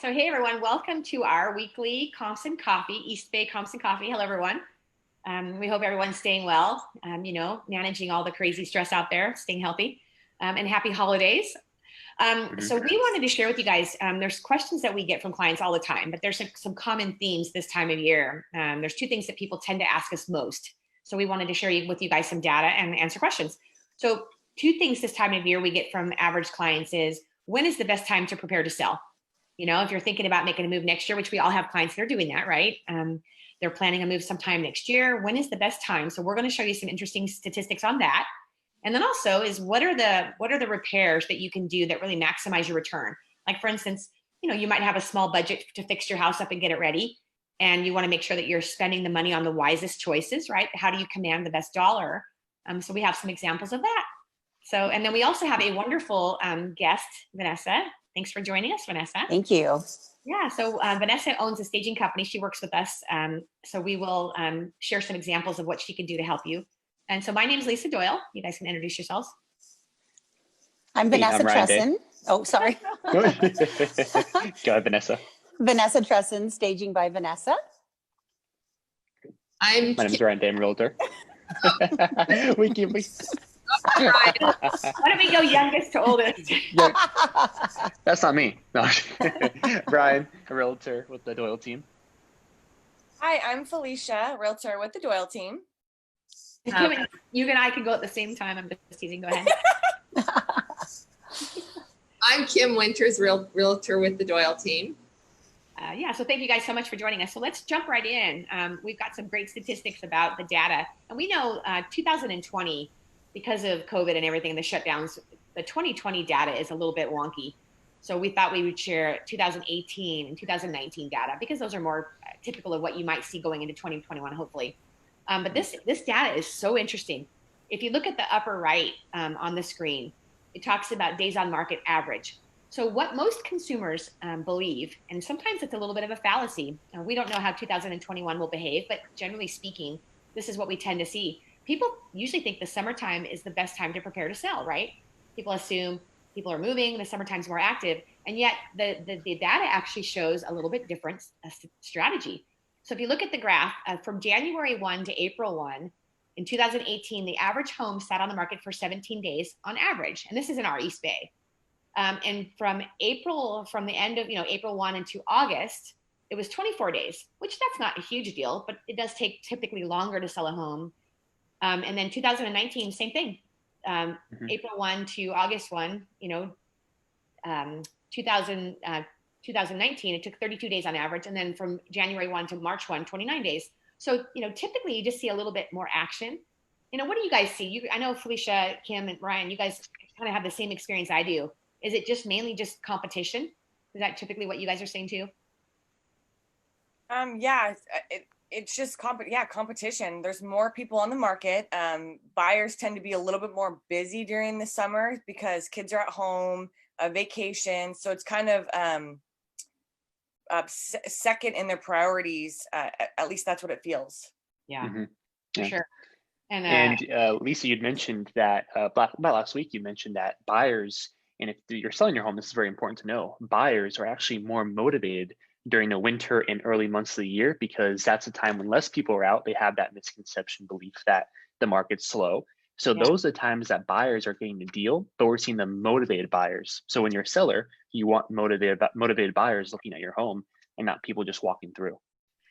So hey everyone, welcome to our weekly Comps and Coffee, East Bay Comps and Coffee. Hello everyone. We hope everyone's staying well, managing all the crazy stress out there, staying healthy, and happy holidays. So we wanted to share with you guys, there's questions that we get from clients all the time, but there's some common themes this time of year. There's two things that people tend to ask us most. So we wanted to share with you guys some data and answer questions. So two things this time of year we get from average clients is, when is the best time to prepare to sell? You know, if you're thinking about making a move next year, which we all have clients that are doing that, right? They're planning a move sometime next year. When is the best time? So we're going to show you some interesting statistics on that. And then also is what are the repairs that you can do that really maximize your return? Like for instance, you might have a small budget to fix your house up and get it ready. And you want to make sure that you're spending the money on the wisest choices, right? How do you command the best dollar? So we have some examples of that. So, and then we also have a wonderful guest, Vanessa. Thanks for joining us, Vanessa. Thank you. Yeah, so Vanessa owns a staging company. She works with us. So we will share some examples of what she can do to help you. And so my name is Lisa Doyle. You guys can introduce yourselves. I'm Vanessa Tresson. Oh, sorry. Go ahead, Vanessa. Vanessa Tresson, Staging by Vanessa. My name is Ryan Day, Realtor. Why don't we go youngest to oldest? Yeah, that's not me. No. Brian, a Realtor with the Doyle Team. Hi, I'm Felicia, Realtor with the Doyle Team. You and I can go at the same time. I'm just teasing. Go ahead. I'm Kim Winters, Realtor with the Doyle Team. So thank you guys so much for joining us. So let's jump right in. We've got some great statistics about the data. And we know 2020, because of COVID and everything, the shutdowns, the 2020 data is a little bit wonky. So we thought we would share 2018 and 2019 data because those are more typical of what you might see going into 2021, hopefully. But this data is so interesting. If you look at the upper right on the screen, it talks about days on market average. So what most consumers believe, and sometimes it's a little bit of a fallacy, we don't know how 2021 will behave, but generally speaking, this is what we tend to see. People usually think the summertime is the best time to prepare to sell, right? People assume people are moving, the summertime's more active, and yet the data actually shows a little bit different strategy. So if you look at the graph from January 1 to April 1, in 2018, the average home sat on the market for 17 days on average, and this is in our East Bay. And from the end of April 1 into August, it was 24 days, which that's not a huge deal, but it does take typically longer to sell a home. And then 2019, same thing. April 1 to August 1, 2019, it took 32 days on average. And then from January 1 to March 1, 29 days. So, typically you just see a little bit more action. What do you guys see? I know Felicia, Kim, and Ryan, you guys kind of have the same experience I do. Is it just mainly just competition? Is that typically what you guys are saying too? It's just competition. There's more people on the market. Buyers tend to be a little bit more busy during the summer because kids are at home, vacation. So it's kind of second in their priorities. At least that's what it feels. Yeah, for sure. And Lisa, you'd mentioned that about last week, you mentioned that buyers, and if you're selling your home, this is very important to know, buyers are actually more motivated during the winter and early months of the year, because that's a time when less people are out. They have that misconception belief that the market's slow. So those are the times that buyers are getting the deal, but we're seeing the motivated buyers. So when you're a seller, you want motivated buyers looking at your home and not people just walking through.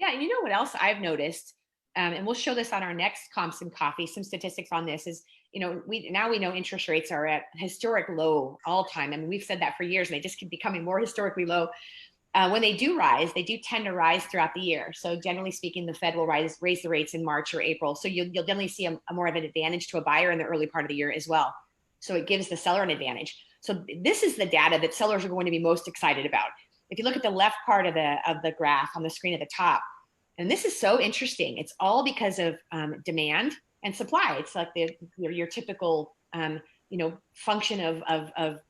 Yeah, and you know what else I've noticed, and we'll show this on our next Comps and Coffee, some statistics on this is, we know interest rates are at historic low all time. I mean, we've said that for years, and they just keep becoming more historically low. When they do rise, they do tend to rise throughout the year. So generally speaking, the Fed will raise the rates in March or April. So you'll definitely see a more of an advantage to a buyer in the early part of the year as well. So it gives the seller an advantage. So this is the data that sellers are going to be most excited about. If you look at the left part of the graph on the screen at the top, and this is so interesting. It's all because of demand and supply. It's like your typical function of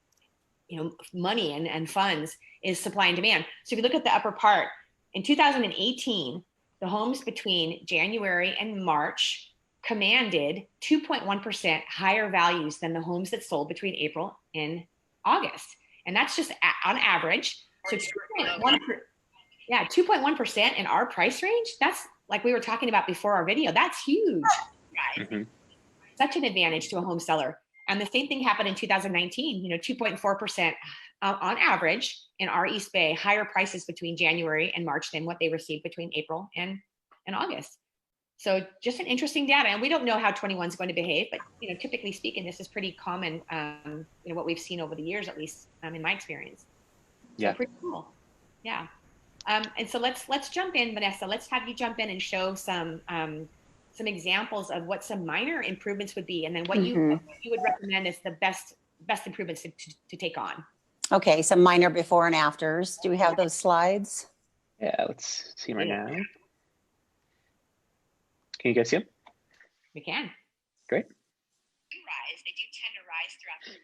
money and funds is supply and demand. So if you look at the upper part, in 2018, the homes between January and March commanded 2.1% higher values than the homes that sold between April and August. And that's just on average. So 2.1, yeah, 2.1% in our price range. That's like we were talking about before our video. That's huge, guys. Mm-hmm. Such an advantage to a home seller. And the same thing happened in 2019, 2.4% on average in our East Bay, higher prices between January and March than what they received between April and August. So just an interesting data. And we don't know how 21 is going to behave, but typically speaking, this is pretty common, what we've seen over the years, at least in my experience. So pretty cool. Yeah. And so let's jump in, Vanessa. Let's have you jump in and show some examples of what some minor improvements would be, and then what you would recommend as the best improvements to take on. Okay, some minor before and afters. Do we have those slides? Yeah, let's see right now. Can you guys see them? We can. Great. They do tend to rise throughout.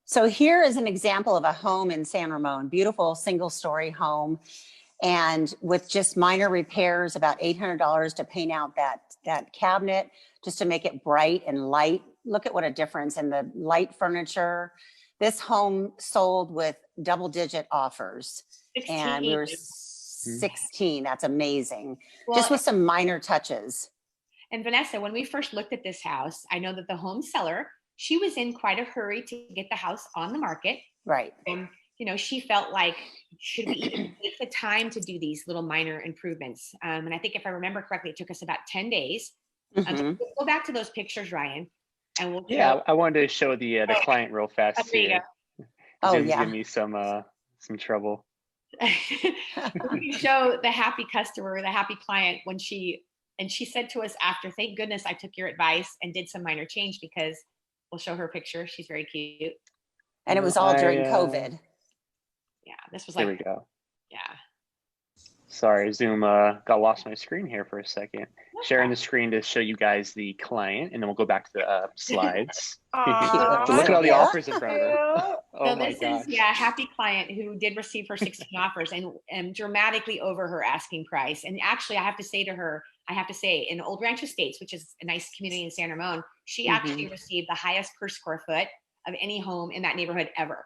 So here is an example of a home in San Ramon, beautiful single-story home, and with just minor repairs, about $800 to paint out that cabinet, just to make it bright and light. Look at what a difference in the light furniture. This home sold with double-digit offers, 16. and we were 16. That's amazing. Well, just with some minor touches. And Vanessa, when we first looked at this house, I know that the home seller, she was in quite a hurry to get the house on the market. Right. And, she felt like, should we even take the time to do these little minor improvements? And I think if I remember correctly, it took us about 10 days. So we'll go back to those pictures, Ryan. And we'll I wanted to show the client real fast too. Zoom's giving me some trouble. We show the happy customer, the happy client when she said to us after, thank goodness I took your advice and did some minor change, because we'll show her picture. She's very cute. And it was all during COVID. Yeah, this was like, there we go. Yeah. Sorry, Zoom got lost my screen here for a second. Sharing the screen to show you guys the client, and then we'll go back to the slides. So look at all the offers in front of her. So this is happy client who did receive her 16 offers and dramatically over her asking price. And actually, I have to say in Old Ranch Estates, which is a nice community in San Ramon, she actually received the highest per square foot of any home in that neighborhood ever.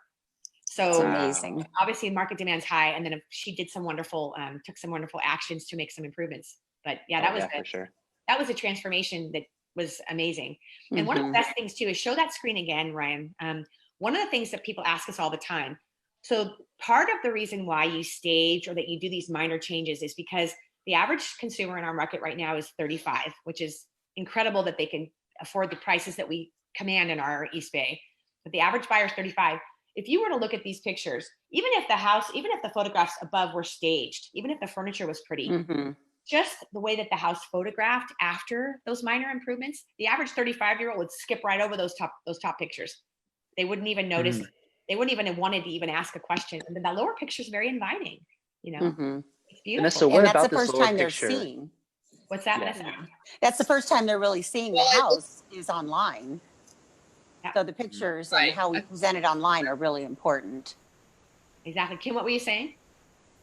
So that's amazing. Obviously, market demand's high, and then she did some wonderful, took some wonderful actions to make some improvements. But that was for sure. That was a transformation that was amazing. And one of the best things too is show that screen again, Ryan. One of the things that people ask us all the time. So part of the reason why you stage or that you do these minor changes is because the average consumer in our market right now is 35, which is incredible that they can afford the prices that we command in our East Bay. But the average buyer is 35. If you were to look at these pictures, even if the photographs above were staged, even if the furniture was pretty, just the way that the house photographed after those minor improvements, the average 35-year-old would skip right over those top pictures. They wouldn't even notice. They wouldn't even have wanted to even ask a question. And then that lower picture is very inviting. It's beautiful. And that's the first time they're seeing. What's that, Vanessa? That's the first time they're really seeing the house is online. So the pictures and how we present it online are really important. Exactly. Kim, what were you saying?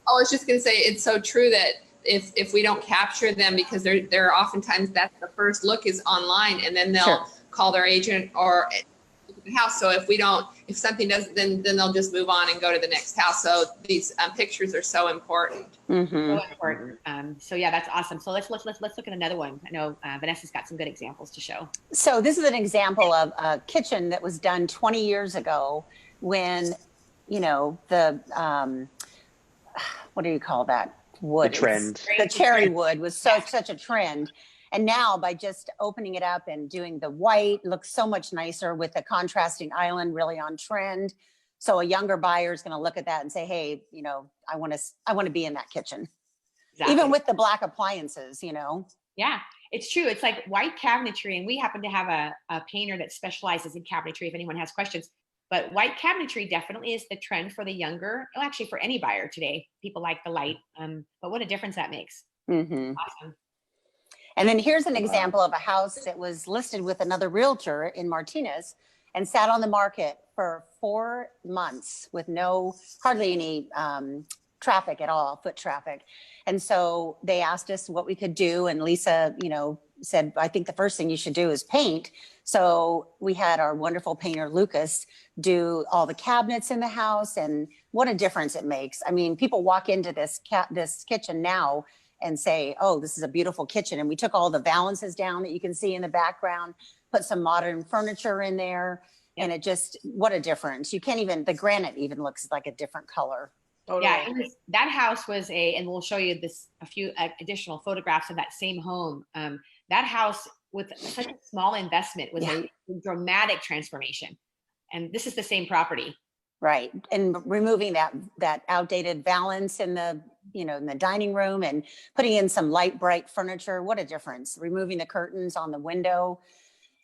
I was just going to say, it's so true that if we don't capture them, because they're oftentimes that's the first look is online, and then they'll call their agent or look at the house. So if something doesn't, then they'll just move on and go to the next house. So these pictures are so important. So important. So that's awesome. So let's look at another one. I know Vanessa's got some good examples to show. So this is an example of a kitchen that was done 20 years ago when, the what do you call that? Wood. The trend. The cherry wood was such a trend. And now by just opening it up and doing the white, looks so much nicer with the contrasting island really on trend. So a younger buyer is going to look at that and say, hey, I want to be in that kitchen. Exactly. Even with the black appliances, Yeah, it's true. It's like white cabinetry. And we happen to have a painter that specializes in cabinetry if anyone has questions. But white cabinetry definitely is the trend for the younger, actually for any buyer today. People like the light, but what a difference that makes. Awesome. And then here's an example of a house that was listed with another realtor in Martinez and sat on the market for 4 months with hardly any traffic at all, foot traffic. And so they asked us what we could do. And Lisa, said, I think the first thing you should do is paint. So we had our wonderful painter, Lucas, do all the cabinets in the house, and what a difference it makes. I mean, people walk into this kitchen now and say, oh, this is a beautiful kitchen. And we took all the valances down that you can see in the background, put some modern furniture in there. Yep. And it just, what a difference. You can't even, the granite even looks like a different color. Totally. Yeah, that house was and we'll show you a few additional photographs of that same home. That house with such a small investment was a dramatic transformation. And this is the same property. Right. And removing that outdated valance in the, in the dining room and putting in some light, bright furniture. What a difference. Removing the curtains on the window.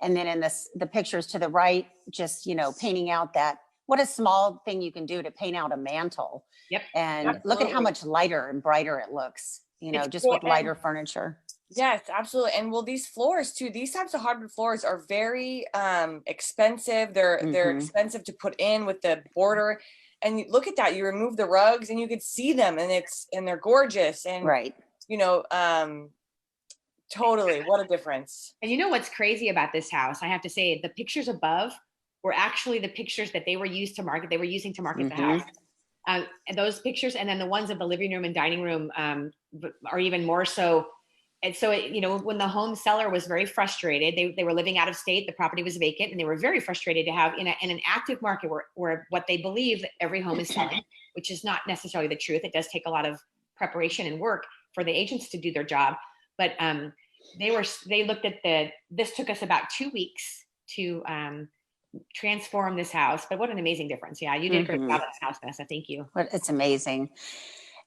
And then in the pictures to the right, just, painting out that, what a small thing you can do to paint out a mantle. Yep. And Absolutely. Look at how much lighter and brighter it looks, just cool. With lighter furniture. Yes, absolutely. And well, these floors too, these types of hardwood floors are very expensive. They're expensive to put in with the border. And look at that, you remove the rugs and you could see them, and they're gorgeous. And right. Totally, what a difference. And what's crazy about this house, I have to say, the pictures above were actually the pictures that they were using to market the house. And those pictures, and then the ones of the living room and dining room are even more so. And so, when the home seller was very frustrated, they were living out of state, the property was vacant, and they were very frustrated to have in an active market where what they believe every home is selling, which is not necessarily the truth. It does take a lot of preparation and work for the agents to do their job. But they looked at this took us about 2 weeks to transform this house. But what an amazing difference. Yeah, you did a great job at this house, Vanessa. Thank you. It's amazing.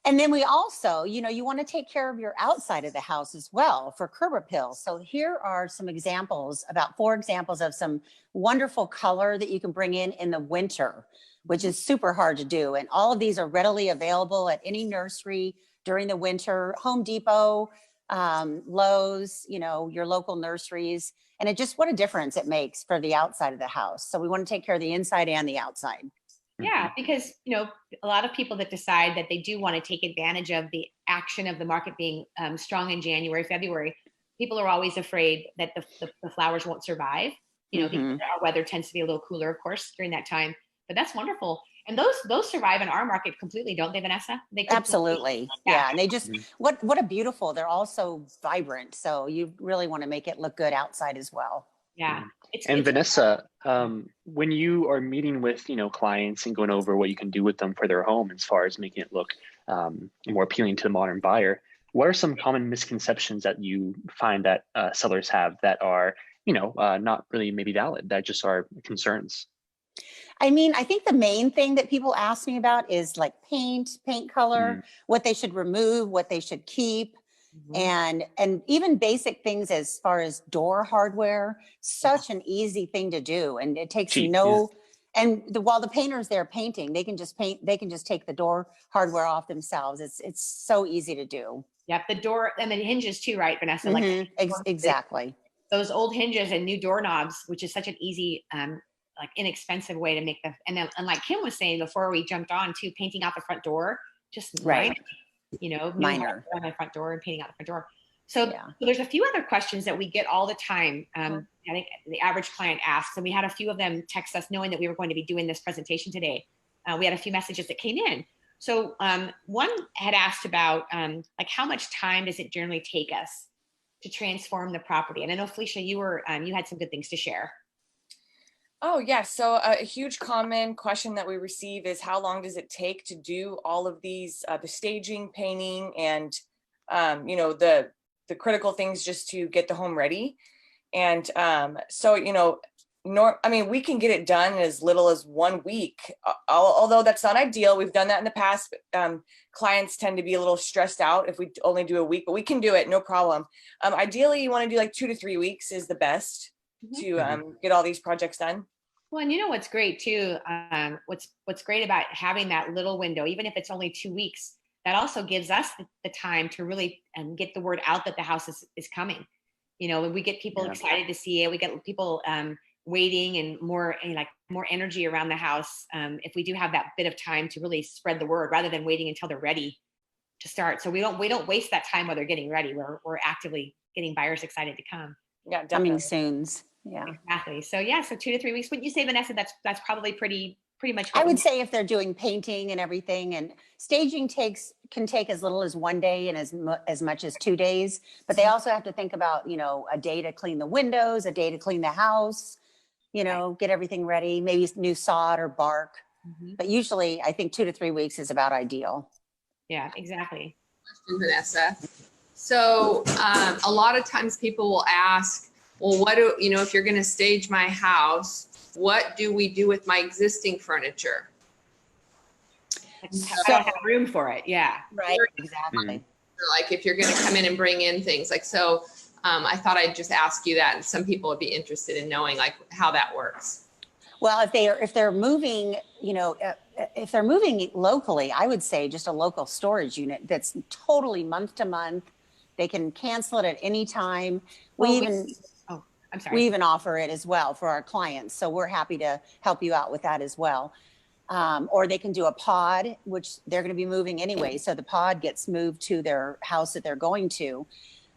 And then we also, you want to take care of your outside of the house as well for curb appeal. So here are some examples, about 4 examples of some wonderful color that you can bring in the winter, which is super hard to do. And all of these are readily available at any nursery during the winter, Home Depot, Lowe's, your local nurseries. And it just, what a difference it makes for the outside of the house. So we want to take care of the inside and the outside. Yeah, because, a lot of people that decide that they do want to take advantage of the action of the market being strong in January, February, people are always afraid that the flowers won't survive, because our weather tends to be a little cooler, of course, during that time. But that's wonderful. And those survive in our market completely, don't they, Vanessa? Absolutely. Yeah. And they just, what a beautiful, they're also vibrant. So you really want to make it look good outside as well. Yeah. Vanessa, when you are meeting with, clients and going over what you can do with them for their home as far as making it look more appealing to the modern buyer, what are some common misconceptions that you find that sellers have that are, not really maybe valid, that just are concerns? I mean, I think the main thing that people ask me about is like paint color, what they should remove, what they should keep. And even basic things as far as door hardware, such an easy thing to do. And it takes and while the painter's there painting, they can just take the door hardware off themselves. It's so easy to do. Yep. The door and the hinges too, right, Vanessa? Exactly. Those old hinges and new doorknobs, which is such an easy, inexpensive way to make and like Kim was saying before we jumped on to painting out the front door, just minor on my front door and painting out the front door. So there's a few other questions that we get all the time. I think the average client asks, and we had a few of them text us knowing that we were going to be doing this presentation today. We had a few messages that came in. So one had asked about how much time does it generally take us to transform the property? And I know, Felicia, you had some good things to share. Oh, yeah. So a huge common question that we receive is how long does it take to do all of these, the staging, painting, and, the critical things just to get the home ready. And we can get it done in as little as 1 week, although that's not ideal. We've done that in the past. Clients tend to be a little stressed out if we only do a week, but we can do it, no problem. Ideally, you want to do like 2 to 3 weeks is the best to get all these projects done. Well, and what's great too, what's great about having that little window, even if it's only 2 weeks, that also gives us the time to really get the word out that the house is coming. We get people excited to see it. We get people waiting and more energy around the house if we do have that bit of time to really spread the word rather than waiting until they're ready to start. So we don't waste that time while they're getting ready. We're actively getting buyers excited to come. Yeah, definitely. Coming soon. Yeah. Exactly. So yeah, so 2 to 3 weeks. Wouldn't you say, Vanessa, that's probably pretty much I would say if they're doing painting and everything, and staging can take as little as 1 day and as much as 2 days, but they also have to think about, a day to clean the windows, a day to clean the house, get everything ready, maybe new sod or bark. But usually I think 2 to 3 weeks is about ideal. Yeah, exactly. Question, Vanessa. So a lot of times people will ask, well, if you're going to stage my house, what do we do with my existing furniture? I don't have room for it. Yeah. Right. Exactly. Like if you're going to come in and bring in things I thought I'd just ask you that. And some people would be interested in knowing like how that works. Well, if they're moving, if they're moving locally, I would say just a local storage unit that's totally month to month. They can cancel it at any time. I'm sorry. We even offer it as well for our clients. So we're happy to help you out with that as well. Or they can do a pod, which they're going to be moving anyway. So the pod gets moved to their house that they're going to.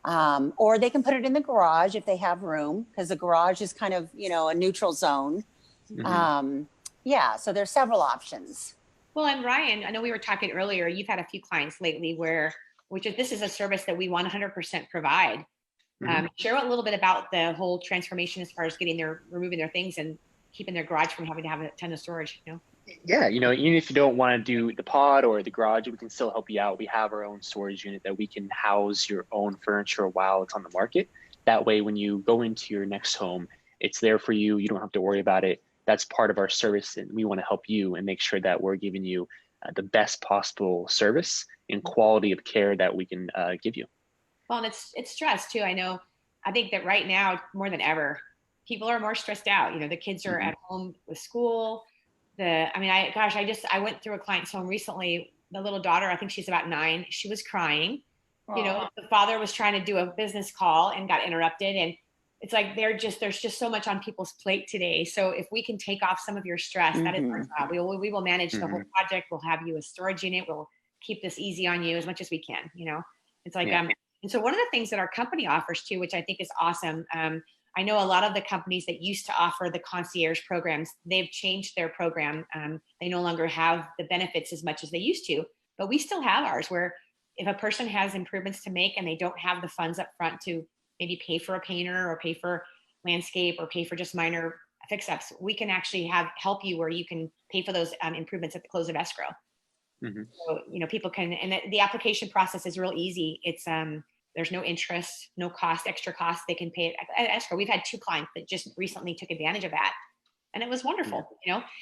Or they can put it in the garage if they have room, because the garage is kind of, a neutral zone. So there's several options. Well, and Ryan, I know we were talking earlier, you've had a few clients lately this is a service that we 100% provide. Share a little bit about the whole transformation as far as removing their things and keeping their garage from having to have a ton of storage, Yeah, even if you don't want to do the pod or the garage, we can still help you out. We have our own storage unit that we can house your own furniture while it's on the market. That way, when you go into your next home, it's there for you. You don't have to worry about it. That's part of our service, and we want to help you and make sure that we're giving you the best possible service and quality of care that we can give you. Well, and it's stress too. I think that right now more than ever, people are more stressed out. The kids are at home with school. I went through a client's home recently. The little daughter, I think she's about 9. She was crying. The father was trying to do a business call and got interrupted. And it's like, there's just so much on people's plate today. So if we can take off some of your stress, that is our job. We will manage the whole project. We'll have you a storage unit. We'll keep this easy on you as much as we can. It's like, and so one of the things that our company offers too, which I think is awesome. I know a lot of the companies that used to offer the concierge programs, they've changed their program. They no longer have the benefits as much as they used to, but we still have ours, where if a person has improvements to make and they don't have the funds up front to maybe pay for a painter or pay for landscape or pay for just minor fix-ups, we can actually help you where you can pay for those improvements at the close of escrow. So, people can, and the application process is real easy. It's, there's no interest, no cost, extra cost. They can pay it at escrow. We've had 2 clients that just recently took advantage of that. And it was wonderful,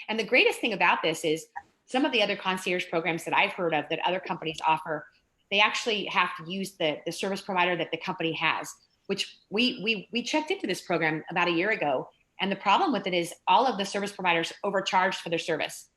And the greatest thing about this is some of the other concierge programs that I've heard of that other companies offer, they actually have to use the service provider that the company has, which we checked into this program about a year ago. And the problem with it is all of the service providers overcharged for their service.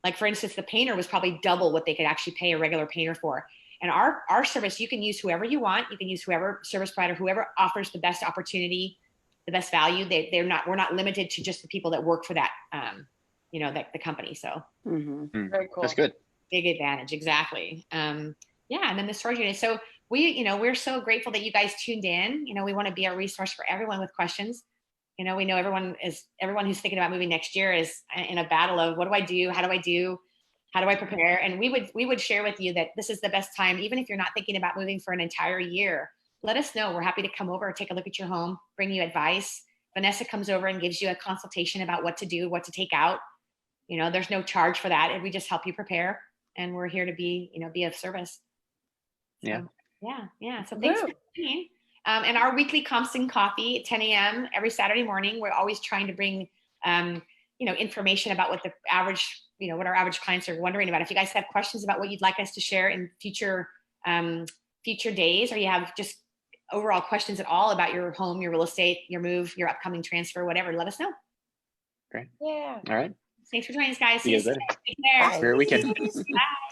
Like, for instance, the painter was probably double what they could actually pay a regular painter for. And our service, you can use whoever you want. You can use whoever service provider, whoever offers the best opportunity, the best value. We're not limited to just the people that work for that, the company. So very cool. That's good. Big advantage. Exactly. And then the storage unit. So we're so grateful that you guys tuned in. We want to be a resource for everyone with questions. We know everyone who's thinking about moving next year is in a battle of what do I do? How do I do? How do I prepare? And we would share with you that this is the best time, even if you're not thinking about moving for an entire year. Let us know. We're happy to come over, take a look at your home, bring you advice. Vanessa comes over and gives you a consultation about what to do, what to take out. There's no charge for that. And we just help you prepare. And we're here to be of service. So, yeah. So thanks for coming. And our weekly Comps and Coffee at 10 a.m. every Saturday morning. We're always trying to bring, information about what the average, what our average clients are wondering about. If you guys have questions about what you'd like us to share in future days, or you have just overall questions at all about your home, your real estate, your move, your upcoming transfer, whatever, let us know. Great. Yeah. All right. Thanks for joining us, guys. See you later. Take care. Great weekend. Bye.